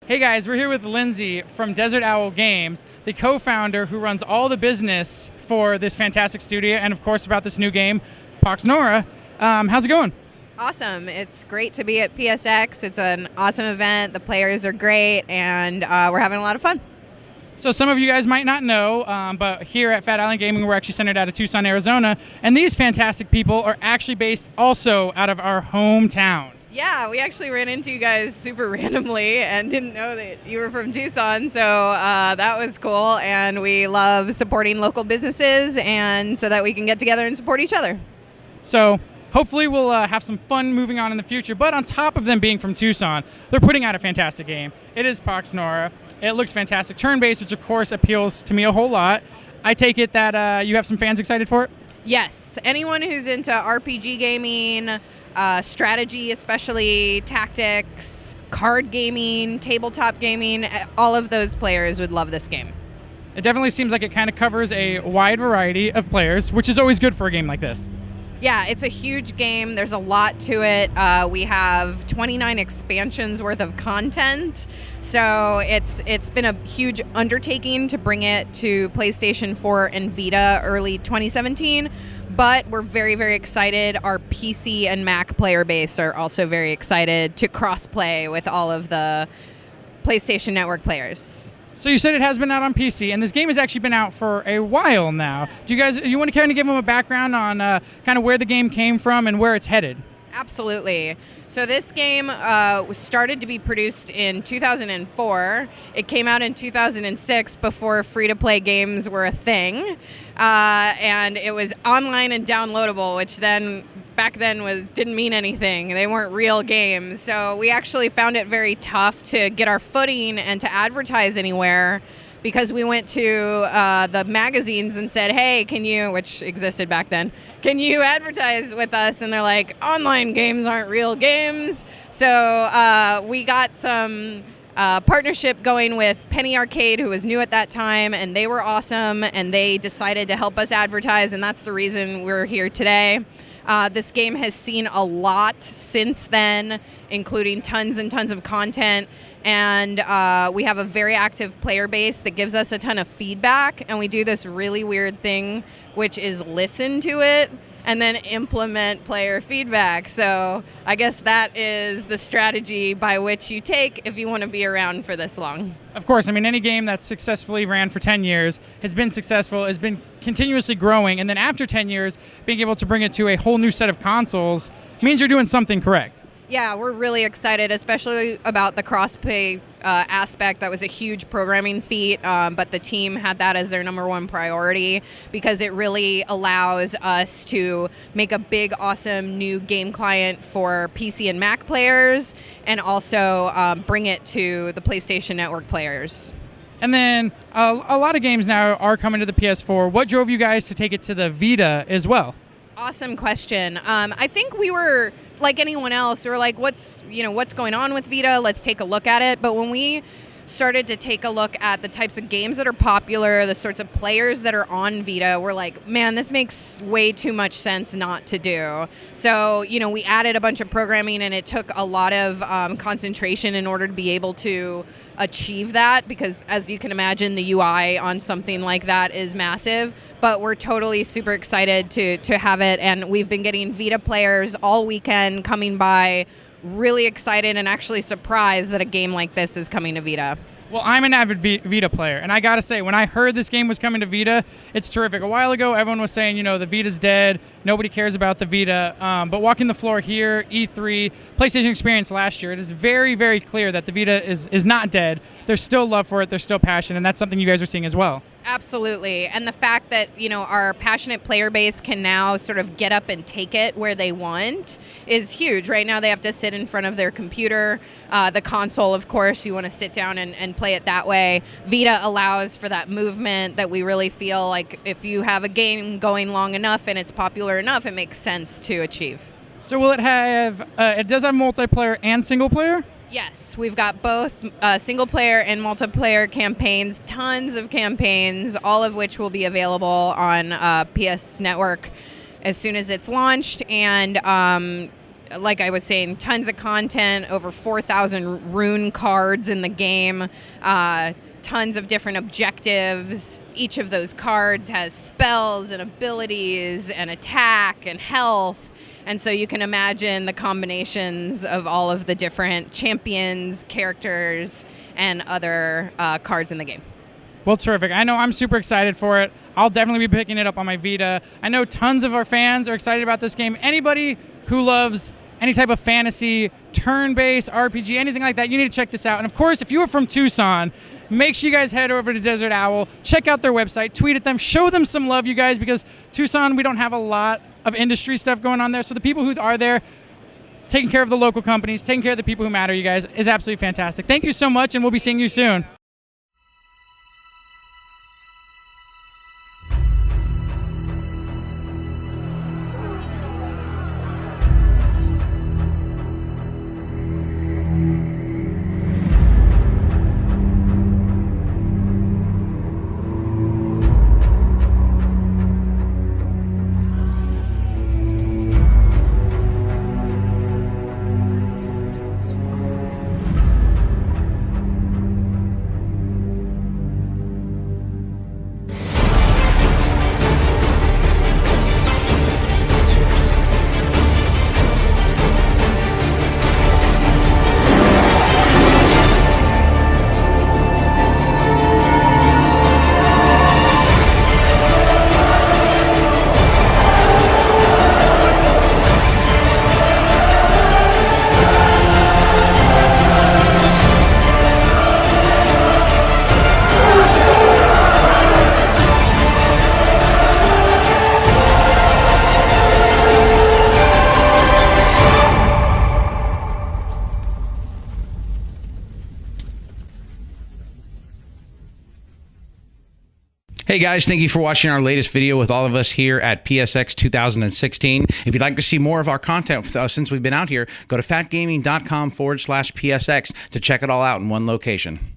Hey guys, we're here with Lindsay from Desert Owl Games, the co-founder who runs all the business for this fantastic studio and of course about this new game, PoxNora. How's it going? Awesome. It's great to be at PSX. It's an awesome event. The players are great and we're having a lot of fun. So some of you guys might not know, but here at Fat Island Gaming, we're actually centered out of Tucson, Arizona, and these fantastic people are actually based also out of our hometown. Yeah, we actually ran into you guys super randomly and didn't know that you were from Tucson, so that was cool, and we love supporting local businesses and so that we can get together and support each other. So hopefully we'll have some fun moving on in the future, but on top of them being from Tucson, they're putting out a fantastic game. It is PoxNora. It looks fantastic. Turn-based, which of course appeals to me a whole lot. I take it that you have some fans excited for it? Yes, anyone who's into RPG gaming, strategy, especially tactics, card gaming, tabletop gaming, all of those players would love this game. It definitely seems like it kind of covers a wide variety of players, which is always good for a game like this. Yeah, it's a huge game. There's a lot to it. We have 29 expansions worth of content. So it's been a huge undertaking to bring it to PlayStation 4 and Vita early 2017. But we're very, very excited. Our PC and Mac player base are also very excited to cross-play with all of the PlayStation Network players. So you said it has been out on PC, and this game has actually been out for a while now. Do you want to kind of give them a background on kind of where the game came from and where it's headed? Absolutely. So this game started to be produced in 2004. It came out in 2006 before free-to-play games were a thing. And it was online and downloadable, which back then didn't mean anything. They weren't real games. So we actually found it very tough to get our footing and to advertise anywhere, because we went to the magazines and said, hey, which existed back then, can you advertise with us? And they're like, online games aren't real games. So we got some partnership going with Penny Arcade, who was new at that time, and they were awesome, and they decided to help us advertise, and that's the reason we're here today. This game has seen a lot since then, including tons and tons of content. And we have a very active player base that gives us a ton of feedback. And we do this really weird thing, which is listen to it and then implement player feedback. So I guess that is the strategy by which you take if you want to be around for this long. Of course. I mean, any game that's successfully ran for 10 years has been successful, has been continuously growing. And then after 10 years, being able to bring it to a whole new set of consoles means you're doing something correct. Yeah, we're really excited, especially about the cross-play aspect. That was a huge programming feat, but the team had that as their number one priority because it really allows us to make a big, awesome new game client for PC and Mac players and also bring it to the PlayStation Network players. And then a lot of games now are coming to the PS4. What drove you guys to take it to the Vita as well? Awesome question. I think we were like anyone else. We were like, what's going on with Vita? Let's take a look at it. But when we started to take a look at the types of games that are popular, the sorts of players that are on Vita, we're like, man, this makes way too much sense not to do. So, we added a bunch of programming, and it took a lot of concentration in order to be able to achieve that, because as you can imagine, the UI on something like that is massive. But we're totally super excited to have it, and we've been getting Vita players all weekend coming by, really excited and actually surprised that a game like this is coming to Vita. Well, I'm an avid Vita player, and I gotta say, when I heard this game was coming to Vita, it's terrific. A while ago, everyone was saying, the Vita's dead, nobody cares about the Vita, but walking the floor here, E3, PlayStation Experience last year, it is very, very clear that the Vita is not dead. There's still love for it, there's still passion, and that's something you guys are seeing as well. Absolutely. And the fact that, our passionate player base can now sort of get up and take it where they want is huge. Right now they have to sit in front of their computer. The console, of course, you want to sit down and play it that way. Vita allows for that movement that we really feel like if you have a game going long enough and it's popular enough, it makes sense to achieve. So will it have, it does have multiplayer and single player? Yes, we've got both single player and multiplayer campaigns, tons of campaigns, all of which will be available on PS Network as soon as it's launched. And like I was saying, tons of content, over 4,000 rune cards in the game, tons of different objectives. Each of those cards has spells and abilities and attack and health. And so you can imagine the combinations of all of the different champions, characters, and other cards in the game. Well, terrific. I know I'm super excited for it. I'll definitely be picking it up on my Vita. I know tons of our fans are excited about this game. Anybody who loves any type of fantasy, turn-based, RPG, anything like that, you need to check this out. And of course, if you are from Tucson, make sure you guys head over to Desert Owl, check out their website, tweet at them, show them some love, you guys, because Tucson, we don't have a lot of industry stuff going on there. So the people who are there, taking care of the local companies, taking care of the people who matter, you guys, is absolutely fantastic. Thank you so much, and we'll be seeing you soon. Hey guys, thank you for watching our latest video with all of us here at PSX 2016. If you'd like to see more of our content with us since we've been out here, go to fatgaming.com/PSX to check it all out in one location.